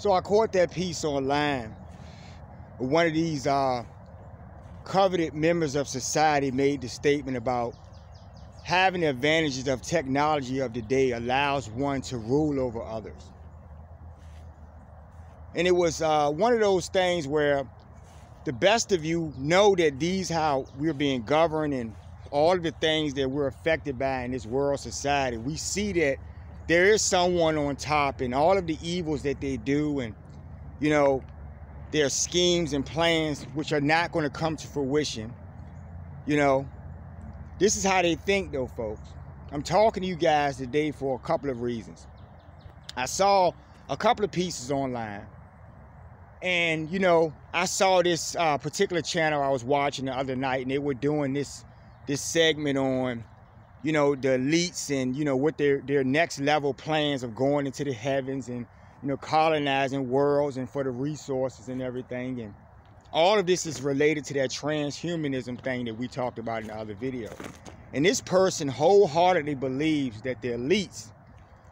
So I caught that piece online. One of these coveted members of society made the statement about having the advantages of technology of the day allows one to rule over others. And it was one of those things where the best of you know that these how we're being governed and all of the things that we're affected by in this world society. We see that there is someone on top, and all of the evils that they do, and you know, their schemes and plans which are not going to come to fruition. You know, this is how they think though, folks. I'm talking to you guys today for a couple of reasons. I saw a couple of pieces online, and you know, I saw this particular channel I was watching the other night, and they were doing this segment on, you know, the elites and, you know, what their next level plans of going into the heavens and, you know, colonizing worlds and for the resources and everything. And all of this is related to that transhumanism thing that we talked about in the other video. And this person wholeheartedly believes that the elites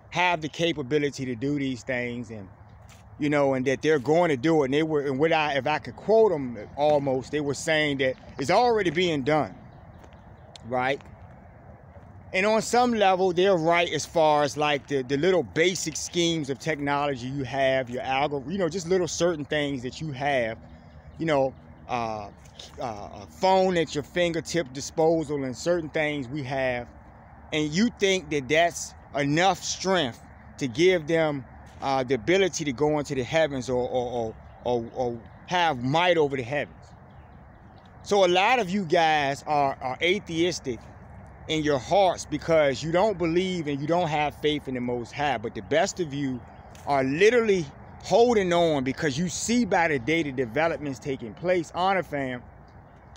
have the capability to do these things, and, you know, and that they're going to do it. And they were, and what if I could quote them almost, they were saying that it's already being done, right? And on some level, they're right as far as like the little basic schemes of technology you have, your algorithm, you know, just little certain things that you have, you know, a phone at your fingertip disposal and certain things we have. And you think that that's enough strength to give them the ability to go into the heavens or have might over the heavens. So a lot of you guys are atheistic in your hearts because you don't believe and you don't have faith in the Most High. But the best of you are literally holding on because you see by the day the developments taking place, Honor Fam,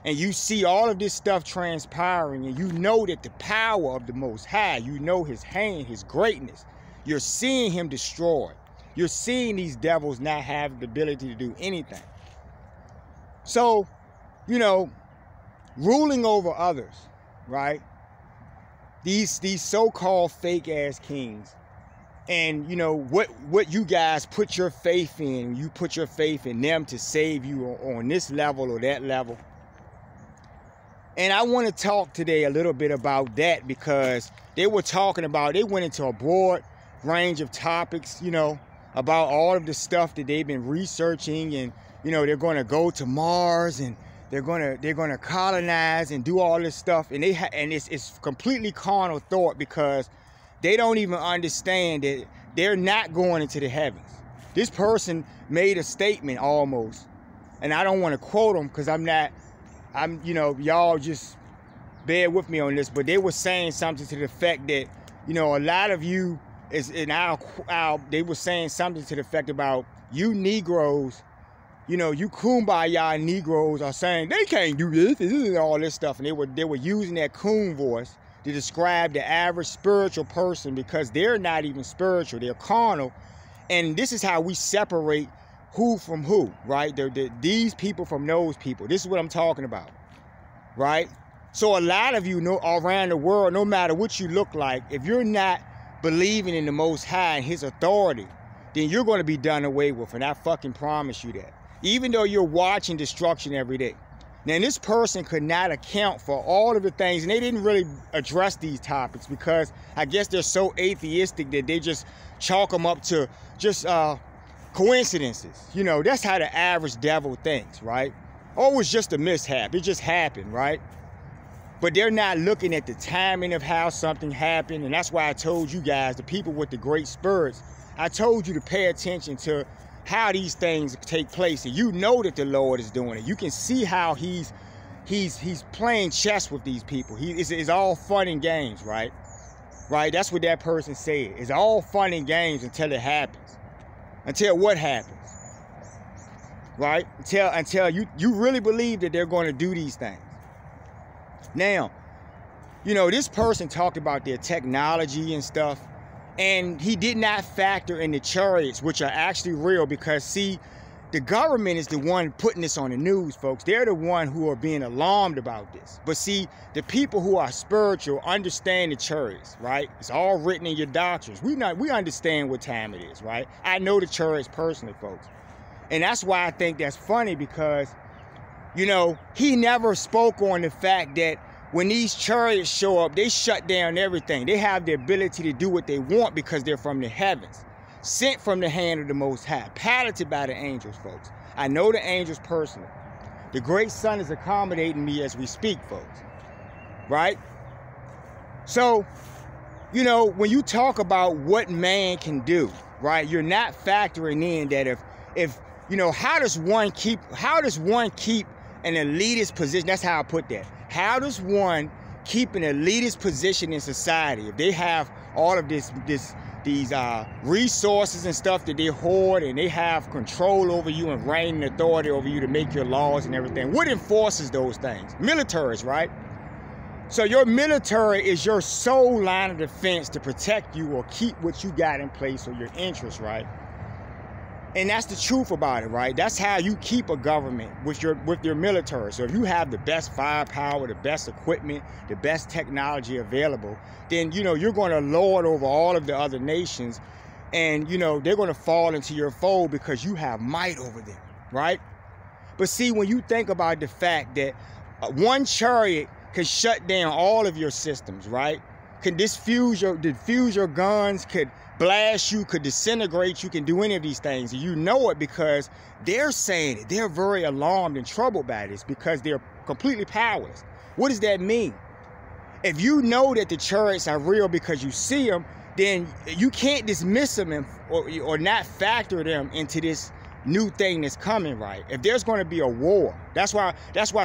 and you see all of this stuff transpiring, and you know that the power of the Most High, you know his hand, his greatness. You're seeing him destroyed. You're seeing these devils not have the ability to do anything. So, you know, ruling over others, right? These so-called fake-ass kings. And, you know, what you guys put your faith in, you put your faith in them to save you on this level or that level. And I want to talk today a little bit about that, because they were talking about, they went into a broad range of topics, you know, about all of the stuff that they've been researching, and, you know, they're going to go to Mars, and they're gonna colonize and do all this stuff, and it's completely carnal thought, because they don't even understand that they're not going into the heavens. This person made a statement almost, and I don't want to quote them because you know, y'all just bear with me on this, but they were saying something to the effect that, you know, a lot of you is in they were saying something to the effect about you Negroes. You know, you kumbaya Negroes are saying they can't do this and all this stuff, and they were using that coon voice to describe the average spiritual person, because they're not even spiritual, they're carnal. And this is how we separate who from who, right? These people from those people. This is what I'm talking about, right? So a lot of you know around the world, no matter what you look like, if you're not believing in the Most High and his authority, then you're going to be done away with, and I fucking promise you that. Even though you're watching destruction every day. Now, this person could not account for all of the things, and they didn't really address these topics because I guess they're so atheistic that they just chalk them up to just coincidences. You know, that's how the average devil thinks, right? Oh, it was just a mishap. It just happened, right? But they're not looking at the timing of how something happened, and that's why I told you guys, the people with the great spirits, I told you to pay attention to how these things take place, and you know that the Lord is doing it. You can see how he's playing chess with these people. It's all fun and games, right? Right? That's what that person said. It's all fun and games until it happens. Until what happens? Right? Until you really believe that they're going to do these things. Now, you know, this person talked about their technology and stuff, and he did not factor in the chariots, which are actually real, because see, the government is the one putting this on the news, folks. They're the one who are being alarmed about this. But see, the people who are spiritual understand the chariots, right? It's all written in your doctrines. We understand what time it is, right? I know the chariots personally, folks. And that's why I think that's funny, because, you know, he never spoke on the fact that when these chariots show up, they shut down everything. They have the ability to do what they want because they're from the heavens. Sent from the hand of the Most High, piloted by the angels, folks. I know the angels personally. The great Son is accommodating me as we speak, folks. Right? So, you know, when you talk about what man can do, right, you're not factoring in that if you know, how does one keep an elitist position? That's how I put that. How does one keep an elitist position in society if they have all of these resources and stuff that they hoard, and they have control over you and reign and authority over you to make your laws and everything? What enforces those things? Militaries, right? So your military is your sole line of defense to protect you or keep what you got in place or your interests, right? And that's the truth about it, right? That's how you keep a government, with your military. So if you have the best firepower, the best equipment, the best technology available, then, you know, you're going to lord over all of the other nations, and, you know, they're going to fall into your fold because you have might over them, right? But see, when you think about the fact that one chariot could shut down all of your systems, right? Could diffuse your guns, could blast you, could disintegrate you, can do any of these things. And you know it because they're saying it. They're very alarmed and troubled by this because they're completely powerless. What does that mean? If you know that the chariots are real because you see them, then you can't dismiss them or not factor them into this new thing that's coming, right? If there's going to be a war, that's why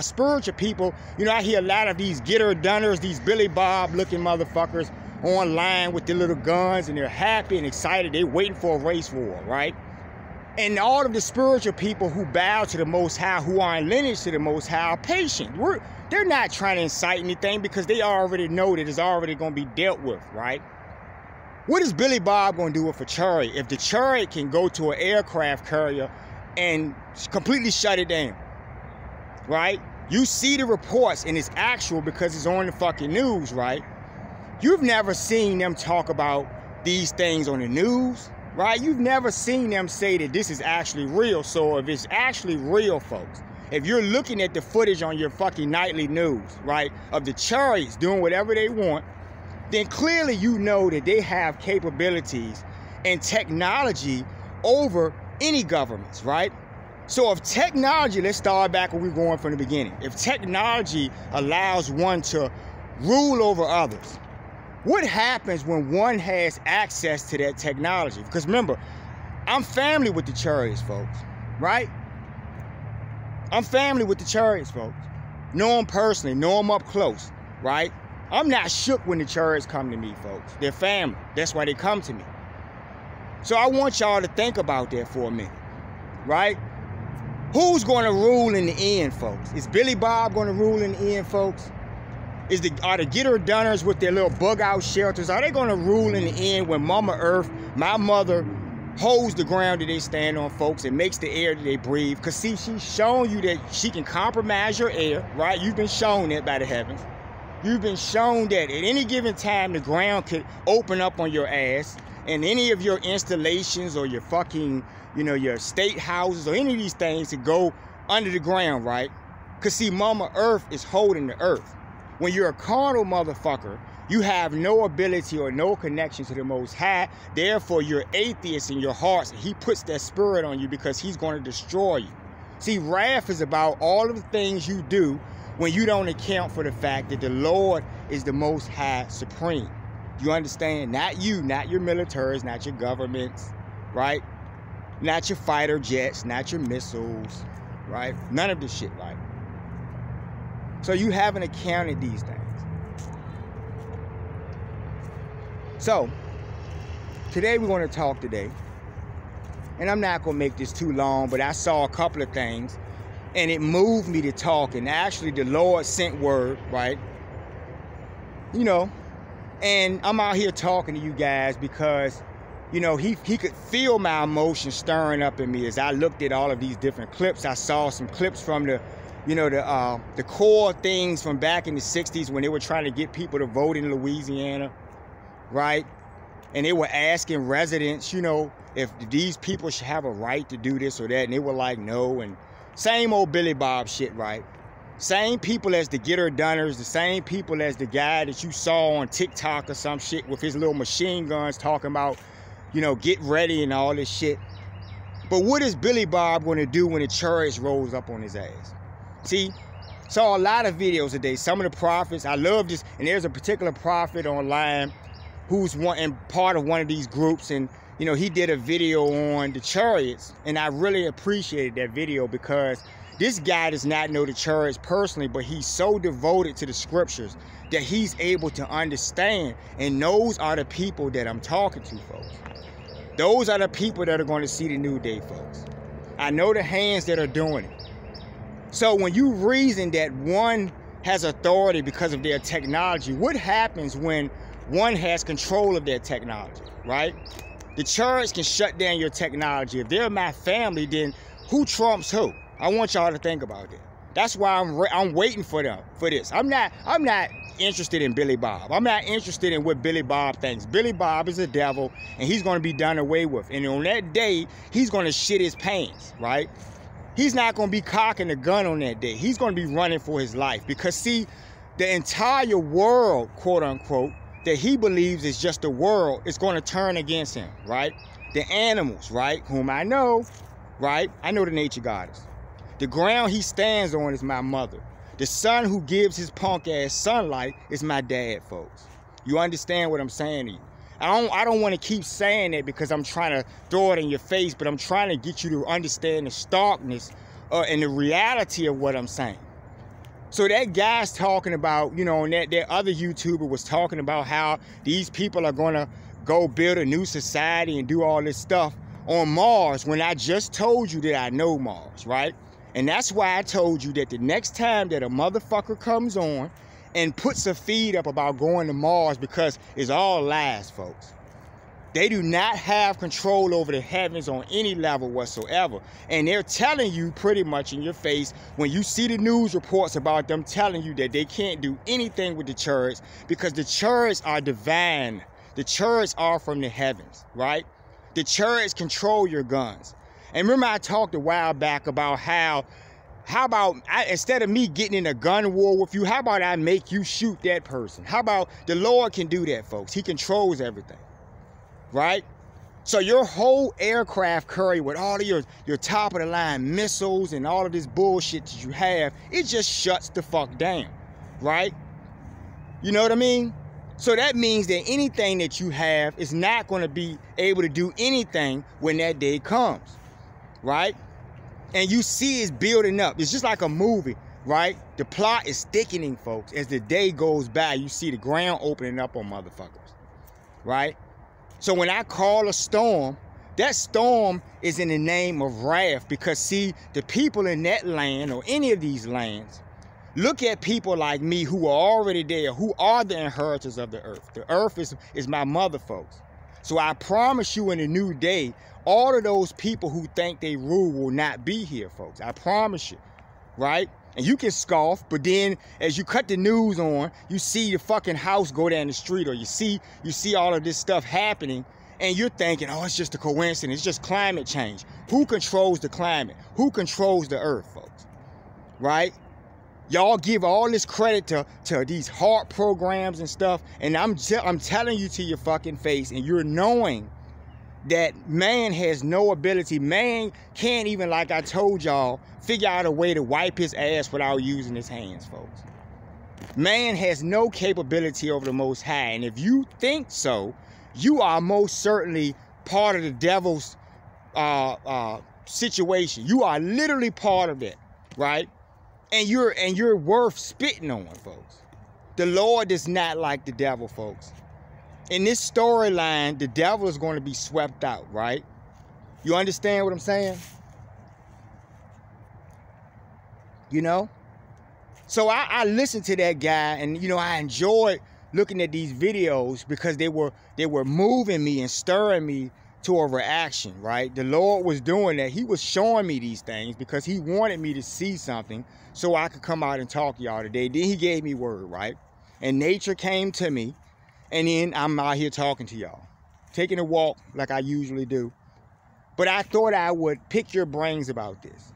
spiritual people, you know, I hear a lot of these getter-dunners, these Billy Bob looking motherfuckers online with their little guns, and they're happy and excited. They're waiting for a race war, right? And all of the spiritual people who bow to the Most High, who are in lineage to the Most High, are patient. They're not trying to incite anything because they already know that it's already going to be dealt with, right? What is Billy Bob going to do with a chariot if the chariot can go to an aircraft carrier and completely shut it down, right? You see the reports, and it's actual because it's on the fucking news, right? You've never seen them talk about these things on the news, right? You've never seen them say that this is actually real. So if it's actually real, folks, if you're looking at the footage on your fucking nightly news, right, of the chariots doing whatever they want, then clearly you know that they have capabilities and technology over any governments, right? So if technology, let's start back where we're going from the beginning. If technology allows one to rule over others, what happens when one has access to that technology? Because remember, I'm family with the chariots, folks, right? I'm family with the chariots, folks. Know them personally, know them up close, right? I'm not shook when the chariots come to me, folks. They're family. That's why they come to me. So I want y'all to think about that for a minute, right? Who's going to rule in the end, folks? Is Billy Bob going to rule in the end, folks? Are the getter-dunners with their little bug-out shelters, are they going to rule in the end when Mama Earth, my mother, holds the ground that they stand on, folks, and makes the air that they breathe? Because, see, she's shown you that she can compromise your air, right? You've been shown that by the heavens. You've been shown that at any given time, the ground could open up on your ass, and any of your installations or your fucking, you know, your state houses or any of these things could go under the ground, right? Because, see, Mama Earth is holding the earth. When you're a carnal motherfucker, you have no ability or no connection to the Most High. Therefore, you're atheist in your hearts. He puts that spirit on you because he's going to destroy you. See, wrath is about all of the things you do when you don't account for the fact that the Lord is the Most High Supreme. You understand? Not you, not your militaries, not your governments, right? Not your fighter jets, not your missiles, right? None of this shit, right? So you haven't accounted these things. So, today we're going to talk today. And I'm not going to make this too long, but I saw a couple of things. And it moved me to talk. And actually the Lord sent word, right? You know. And I'm out here talking to you guys because you know, he could feel my emotions stirring up in me as I looked at all of these different clips. I saw some clips from the, you know, the core things from back in the 60s when they were trying to get people to vote in Louisiana, right? And they were asking residents, you know, if these people should have a right to do this or that, and they were like, no. And same old Billy Bob shit, right? Same people as the get-her-doners, the same people as the guy that you saw on TikTok or some shit with his little machine guns talking about, you know, get ready and all this shit. But what is Billy Bob going to do when the chariots rolls up on his ass? See, saw a lot of videos today. Some of the prophets, I love this, and there's a particular prophet online who's part of one of these groups, and you know, he did a video on the chariots, and I really appreciated that video because this guy does not know the chariots personally, but he's so devoted to the scriptures that he's able to understand, and those are the people that I'm talking to, folks. Those are the people that are going to see the new day, folks. I know the hands that are doing it. So when you reason that one has authority because of their technology, what happens when one has control of their technology, right? The chariots can shut down your technology. If they're my family, then who trumps who? I want y'all to think about that. That's why I'm waiting for them for this. I'm not interested in Billy Bob. I'm not interested in what Billy Bob thinks. Billy Bob is a devil, and he's going to be done away with. And on that day, he's going to shit his pants, right? He's not going to be cocking a gun on that day. He's going to be running for his life because, see, the entire world, quote unquote, that he believes is just the world is going to turn against him, right? The animals, right, whom I know, right? I know the nature goddess. The ground he stands on is my mother. The sun who gives his punk ass sunlight is my dad, folks. You understand what I'm saying to you? I don't want to keep saying that because I'm trying to throw it in your face, but I'm trying to get you to understand the starkness and the reality of what I'm saying. So that guy's talking about, you know, and that other YouTuber was talking about how these people are going to go build a new society and do all this stuff on Mars when I just told you that I know Mars, right? And that's why I told you that the next time that a motherfucker comes on and puts a feed up about going to Mars, because it's all lies, folks. They do not have control over the heavens on any level whatsoever. And they're telling you pretty much in your face when you see the news reports about them telling you that they can't do anything with the chariots because the chariots are divine. The chariots are from the heavens, right? The chariots control your guns. And remember I talked a while back about how about instead of me getting in a gun war with you, how about I make you shoot that person? How about the Lord can do that, folks? He controls everything. Right? So your whole aircraft carrier with all of your top of the line missiles and all of this bullshit that you have, it just shuts the fuck down. Right? You know what I mean? So that means that anything that you have is not going to be able to do anything when that day comes. Right? And you see it's building up. It's just like a movie, right? The plot is thickening, folks. As the day goes by, you see the ground opening up on motherfuckers. Right? So when I call a storm, that storm is in the name of wrath because, see, the people in that land or any of these lands look at people like me who are already there, who are the inheritors of the earth. The earth is my mother, folks. So I promise you in the new day, all of those people who think they rule will not be here, folks. I promise you, right? And you can scoff, but then as you cut the news on, you see your fucking house go down the street, or you see all of this stuff happening, and you're thinking, oh, it's just a coincidence, it's just climate change. Who controls the climate? Who controls the earth, folks? Right? Y'all give all this credit to these heart programs and stuff, and I'm telling you to your fucking face, and you're knowing that man has no ability. Man can't even, like I told y'all, figure out a way to wipe his ass without using his hands, folks. Man has no capability over the Most High. And if you think so, you are most certainly part of the devil's situation. You are literally part of it, right? And you're worth spitting on, folks. The Lord does not like the devil, folks. In this storyline, the devil is going to be swept out, right? You understand what I'm saying? You know? So I listened to that guy, and, you know, I enjoyed looking at these videos because they were moving me and stirring me to a reaction, right? The Lord was doing that. He was showing me these things because he wanted me to see something so I could come out and talk to y'all today. Then he gave me word, right? And nature came to me, and then I'm out here talking to y'all, taking a walk like I usually do. But I thought I would pick your brains about this.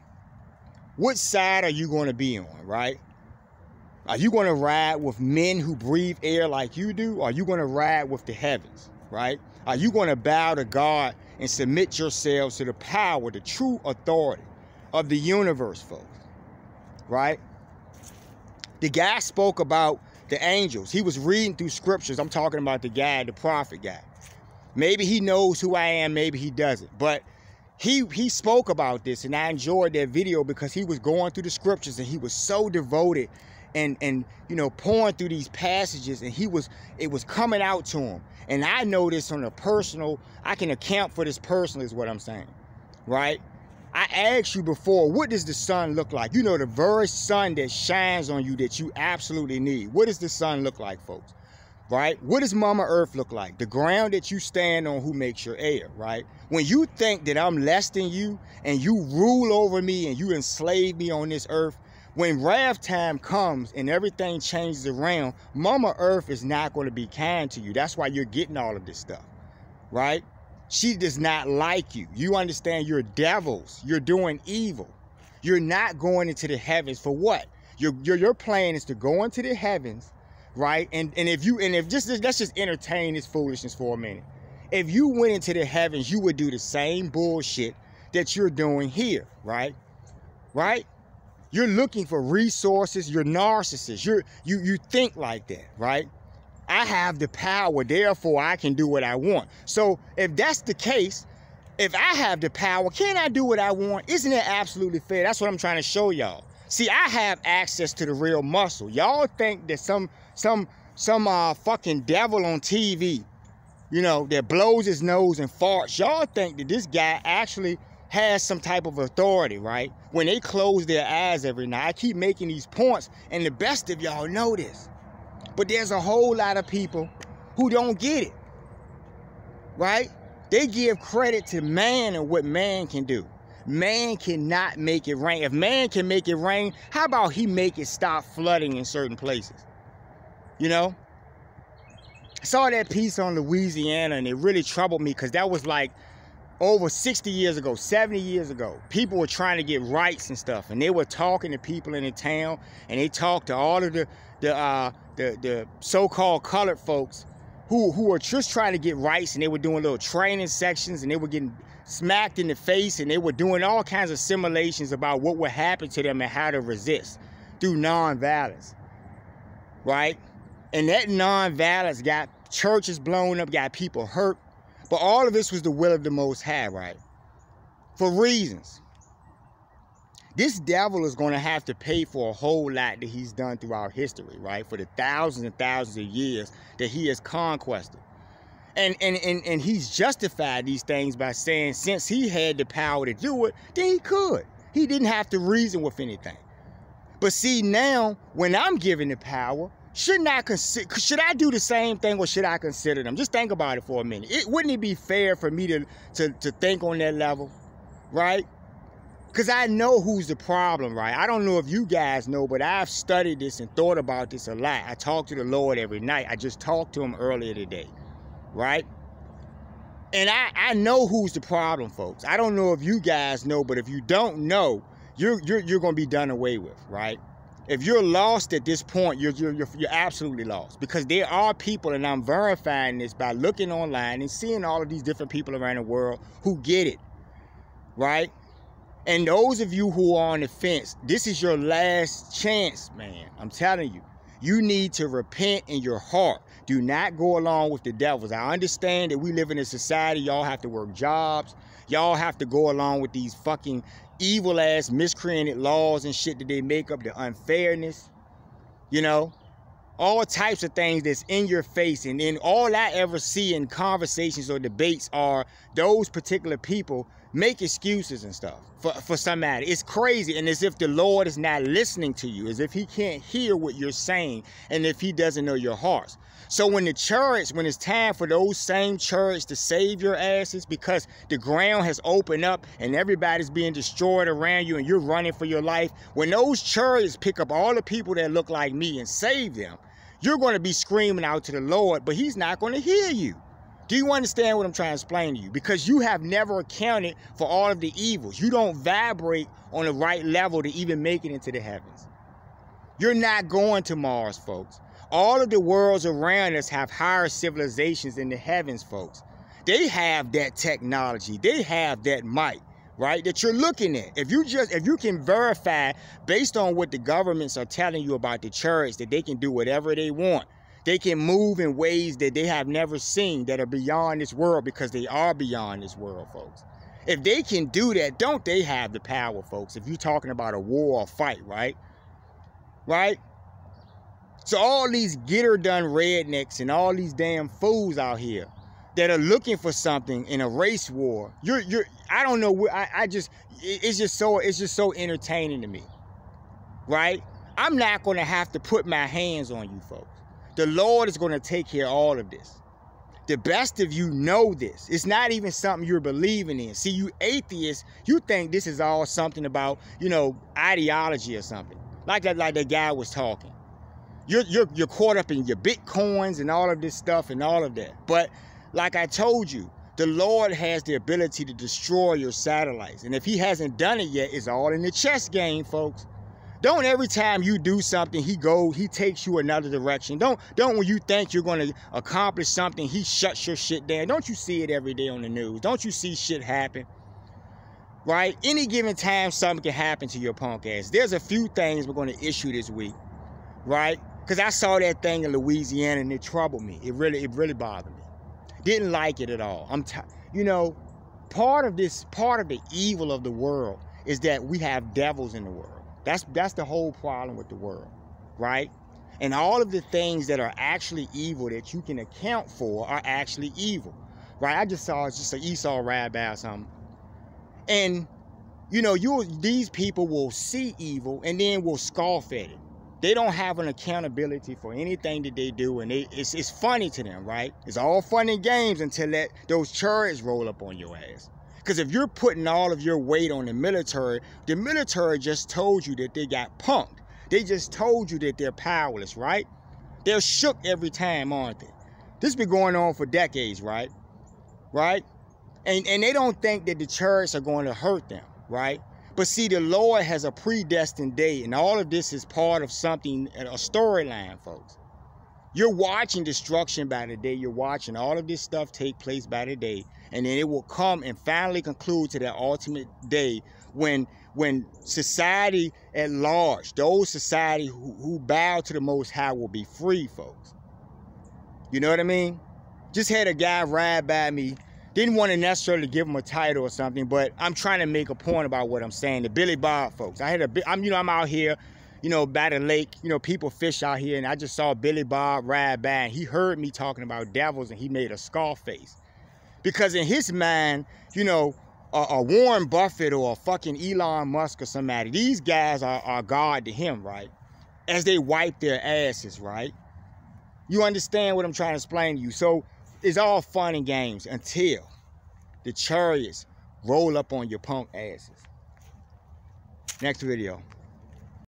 What side are you going to be on, right? Are you going to ride with men who breathe air like you do? Or are you going to ride with the heavens, right? Are you going to bow to God and submit yourselves to the power, the true authority of the universe, folks, right? The guy spoke about the angels. He was reading through scriptures. I'm talking about the guy, the prophet guy. Maybe he knows who I am, maybe he doesn't. But he spoke about this, and I enjoyed that video because he was going through the scriptures and he was so devoted and you know, pouring through these passages, and it was coming out to him. And I know this on a personal, I can account for this personally is what I'm saying, right? I asked you before, what does the sun look like? You know, the very sun that shines on you that you absolutely need. What does the sun look like, folks? Right? What does Mama Earth look like? The ground that you stand on, who makes your air, right? When you think that I'm less than you and you rule over me and you enslave me on this earth, when wrath time comes and everything changes around, Mama Earth is not going to be kind to you. That's why you're getting all of this stuff, right? She does not like you. You understand you're devils. You're doing evil. You're not going into the heavens for what? Your plan is to go into the heavens, right? And if let's just entertain this foolishness for a minute. If you went into the heavens, you would do the same bullshit that you're doing here, right? Right? You're looking for resources. You're narcissists. You think like that, right? I have the power, therefore I can do what I want. So if that's the case, if I have the power, can't I do what I want? Isn't it absolutely fair? That's what I'm trying to show y'all. See, I have access to the real muscle. Y'all think that some fucking devil on TV, you know, that blows his nose and farts. Y'all think that this guy actually has some type of authority, right? When they close their eyes every night. I keep making these points, and the best of y'all know this. But there's a whole lot of people who don't get it, right? They give credit to man and what man can do. Man cannot make it rain. If man can make it rain, how about he make it stop flooding in certain places? You know? I saw that piece on Louisiana, and it really troubled me because that was like over 60 years ago, 70 years ago. People were trying to get rights and stuff, and they were talking to people in the town, and they talked to all of the so-called colored folks who were just trying to get rights, and they were doing little training sections, and they were getting smacked in the face, and they were doing all kinds of simulations about what would happen to them and how to resist through nonviolence, right? And that nonviolence got churches blown up, got people hurt, but all of this was the will of the Most High, right? For reasons. This devil is going to have to pay for a whole lot that he's done throughout history, right? For the thousands and thousands of years that he has conquested. And he's justified these things by saying since he had the power to do it, then he could. He didn't have to reason with anything. But see, now, when I'm given the power, should I do the same thing, or should I consider them? Just think about it for a minute. Wouldn't it be fair for me to think on that level, right? Because I know who's the problem, right? I don't know if you guys know, but I've studied this and thought about this a lot. I talk to the Lord every night. I just talked to him earlier today, right? And I know who's the problem, folks. I don't know if you guys know, but if you don't know, you're going to be done away with, right? If you're lost at this point, you're absolutely lost, because there are people, and I'm verifying this by looking online and seeing all of these different people around the world who get it, right? And those of you who are on the fence, this is your last chance, man. I'm telling you, you need to repent in your heart. Do not go along with the devils. I understand that we live in a society, y'all have to work jobs. Y'all have to go along with these fucking evil ass miscreated laws and shit that they make up, the unfairness, you know, all types of things that's in your face. And then all I ever see in conversations or debates are those particular people make excuses and stuff for somebody. It's crazy, and as if the Lord is not listening to you, as if he can't hear what you're saying, and if he doesn't know your hearts. So when it's time for those same chariots to save your asses because the ground has opened up and everybody's being destroyed around you and you're running for your life, when those chariots pick up all the people that look like me and save them, you're going to be screaming out to the Lord, but he's not going to hear you. Do you understand what I'm trying to explain to you? Because you have never accounted for all of the evils. You don't vibrate on the right level to even make it into the heavens. You're not going to Mars, folks. All of the worlds around us have higher civilizations in the heavens, folks. They have that technology. They have that might, right, that you're looking at. If you can verify based on what the governments are telling you about the chariots, that they can do whatever they want. They can move in ways that they have never seen, that are beyond this world, because they are beyond this world, folks. If they can do that, don't they have the power, folks? If you're talking about a war or fight, right? Right? So all these get-her-done rednecks and all these damn fools out here that are looking for something in a race war, I don't know, it's just so entertaining to me, right? I'm not going to have to put my hands on you folks. The Lord is going to take care of all of this. The best of you know this. It's not even something you're believing in. See, you atheists, you think this is all something about, ideology or something. Like that guy was talking. You're caught up in your Bitcoins and all of this stuff and all of that. But like I told you, the Lord has the ability to destroy your satellites. And if he hasn't done it yet, it's all in the chess game, folks. Don't every time you do something, he takes you another direction. Don't when you think you're going to accomplish something, he shuts your shit down. Don't you see it every day on the news? Don't you see shit happen? Right? Any given time, something can happen to your punk ass. There's a few things we're going to issue this week, right? Because I saw that thing in Louisiana and it troubled me. It really bothered me. Didn't like it at all. Part of the evil of the world is that we have devils in the world. That's the whole problem with the world, right? And all of the things that are actually evil that you can account for are actually evil, right? I just saw an Esau rabbi or something. And, these people will see evil and then will scoff at it. They don't have an accountability for anything that they do, and it's funny to them, right? It's all fun and games until those chariots roll up on your ass. Because if you're putting all of your weight on the military just told you that they got punked. They just told you that they're powerless, right? They're shook every time, aren't they? This has been going on for decades, right? Right? And they don't think that the chariots are going to hurt them, right? But see, the Lord has a predestined day, and all of this is part of something, a storyline, folks. You're watching destruction by the day. You're watching all of this stuff take place by the day. And then it will come and finally conclude to that ultimate day when society at large, those society who bow to the Most High, will be free, folks. You know what I mean? Just had a guy ride by me. Didn't want to necessarily give him a title or something, but I'm trying to make a point about what I'm saying. The Billy Bob folks. I'm out here, by the lake. People fish out here, and I just saw Billy Bob ride by, and he heard me talking about devils, and he made a scar face. Because in his mind, a Warren Buffett or a fucking Elon Musk or somebody, these guys are God to him, right? As they wipe their asses, right? You understand what I'm trying to explain to you? So it's all fun and games until the chariots roll up on your punk asses. Next video.